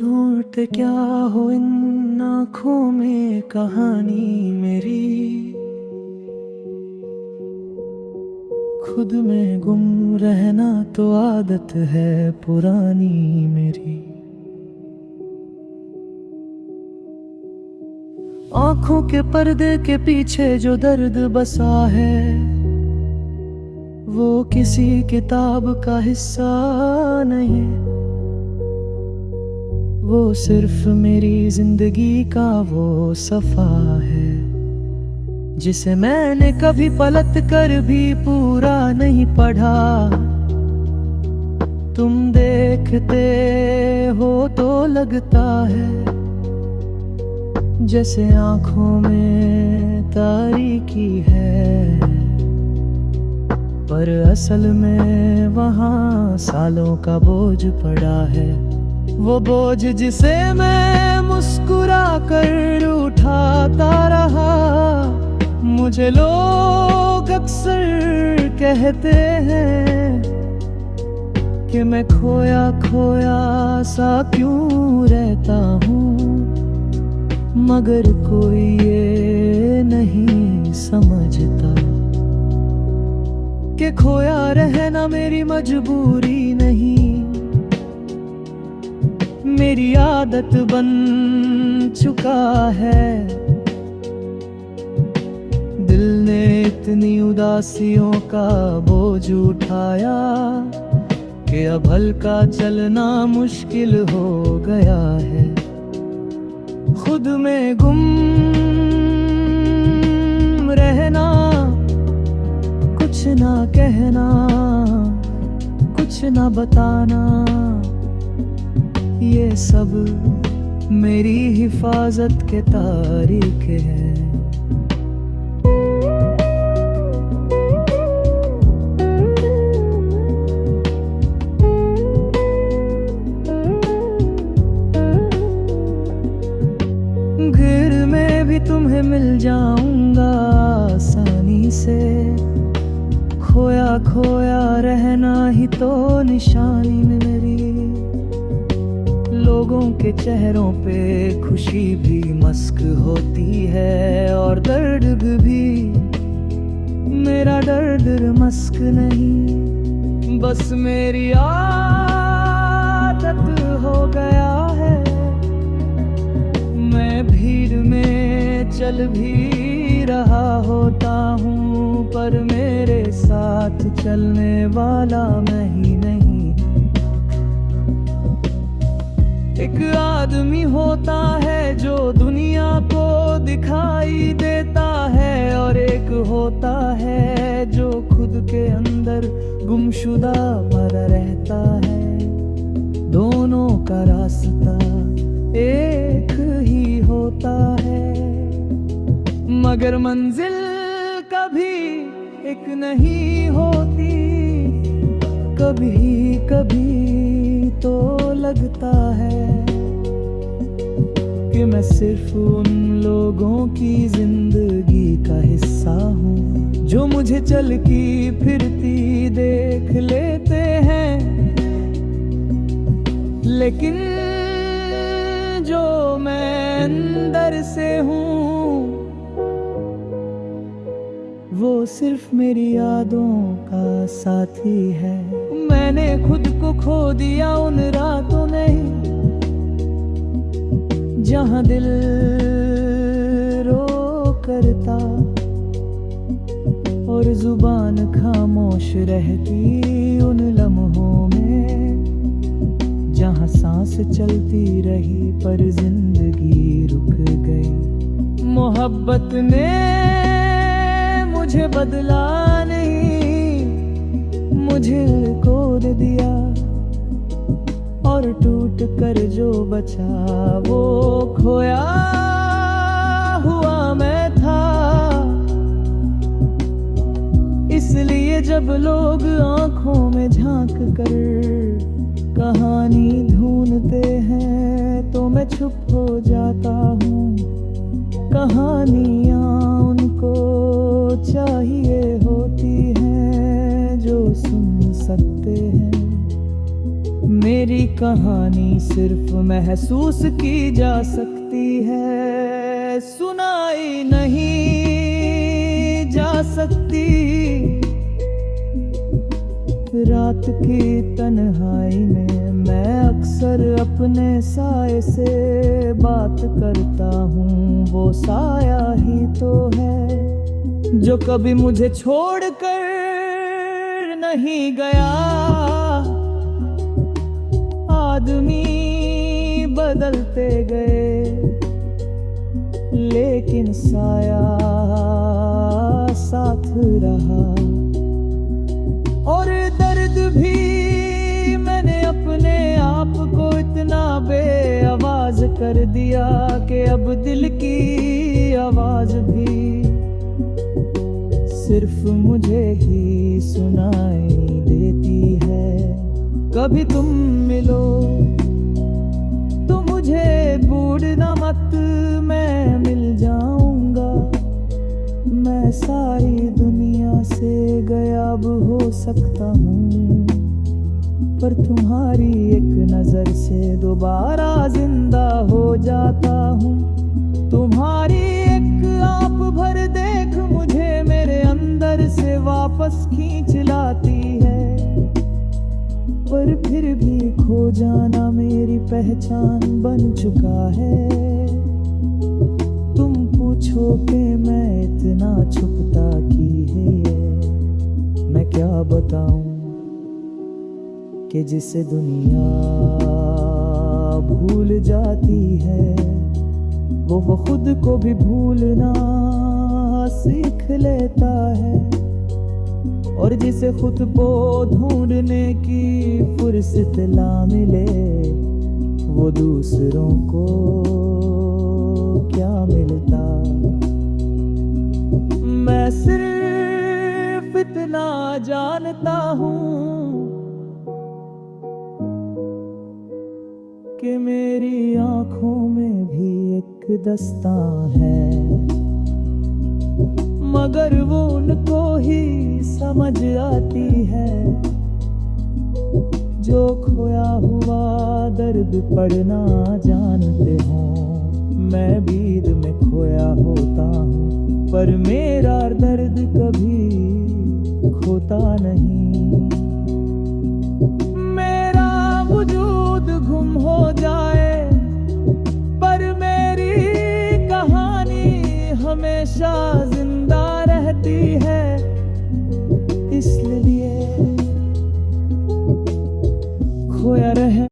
ढूंढते क्या हो इन आँखों में कहानी मेरी। खुद में गुम रहना तो आदत है पुरानी मेरी। आँखों के पर्दे के पीछे जो दर्द बसा है वो किसी किताब का हिस्सा नहीं, वो सिर्फ मेरी जिंदगी का वो सफा है जिसे मैंने कभी पलट कर भी पूरा नहीं पढ़ा। तुम देखते हो तो लगता है जैसे आंखों में तारीकी है, पर असल में वहाँ सालों का बोझ पड़ा है। वो बोझ जिसे मैं मुस्कुरा कर उठाता रहा। मुझे लोग अक्सर कहते हैं कि मैं खोया खोया सा क्यों रहता हूँ, मगर कोई ये नहीं समझता कि खोया रहना मेरी मजबूरी नहीं, मेरी आदत बन चुका है। दिल ने इतनी उदासियों का बोझ उठाया कि अब हल्का चलना मुश्किल हो गया है। खुद में गुम रहना, कुछ ना कहना, कुछ ना बताना, ये सब मेरी हिफाजत के तारीख है। घिर में भी तुम्हें मिल जाऊंगा आसानी से, खोया खोया रहना ही तो निशानी में मेरी। लोगों के चेहरों पे खुशी भी मस्क होती है और दर्द भी, मेरा दर्द मस्क नहीं, बस मेरी आदत हो गया है। मैं भीड़ में चल भी रहा होता हूँ, पर मेरे साथ चलने वाला मैं ही नहीं। एक आदमी होता है जो दुनिया को दिखाई देता है, और एक होता है जो खुद के अंदर गुमशुदा पड़ा रहता है। दोनों का रास्ता एक ही होता है, मगर मंजिल कभी एक नहीं होती। कभी कभी तो लगता है कि मैं सिर्फ उन लोगों की जिंदगी का हिस्सा हूँ जो मुझे चलती फिरती देख लेते हैं, लेकिन जो मैं अंदर से हूँ वो सिर्फ मेरी यादों का साथी है। मैंने खुद को खो दिया उन रातों में जहां दिल रो करता और जुबान खामोश रहती, उन लम्हों में जहां सांस चलती रही पर जिंदगी रुक गई। मोहब्बत ने मुझे बदला नहीं, मुझे खो दिया, और टूट कर जो बचा वो खोया हुआ मैं था। इसलिए जब लोग आंखों में झांक कर कहानी ढूंढते हैं तो मैं चुप हो जाता हूँ। कहानियाँ उनको चाहिए होती हैं जो सुन सकते हैं। मेरी कहानी सिर्फ महसूस की जा सकती है, सुनाई नहीं जा सकती। रात की तन्हाई में मैं अक्सर अपने साए से बात करता हूँ। वो साया ही तो है जो कभी मुझे छोड़कर नहीं गया। आदमी बदलते गए लेकिन साया साथ रहा। और दर्द भी मैंने अपने आप को इतना बेआवाज कर दिया कि अब दिल की आवाज भी सिर्फ मुझे ही सुनाई देती है। कभी तुम मिलो तो मुझे बूढ़ना मत, मैं मिल जाऊंगा। मैं सारी दुनिया से गायब हो सकता हूँ, पर तुम्हारी एक नजर से दोबारा जिंदा हो जाता हूँ। तुम्हारी एक आंख भर देख मुझे मेरे अंदर से वापस खींच लाती है। पर फिर भी खो जाना मेरी पहचान बन चुका है। तुम पूछो कि मैं इतना छुपता की है, मैं क्या बताऊं कि जिसे दुनिया भूल जाती है वो खुद को भी भूलना सीख लेता है। और जिसे खुद को ढूंढने की फुर्सत ना मिले वो दूसरों को क्या मिलता। मैं सिर्फ इतना जानता हूँ कि मेरी आंखों में भी एक दस्तान है, मगर वो उनको ही समझ आती है जो खोया हुआ दर्द पढ़ना जानते हो। मैं बीद में खोया होता हूँ पर मेरा दर्द कभी खोता नहीं।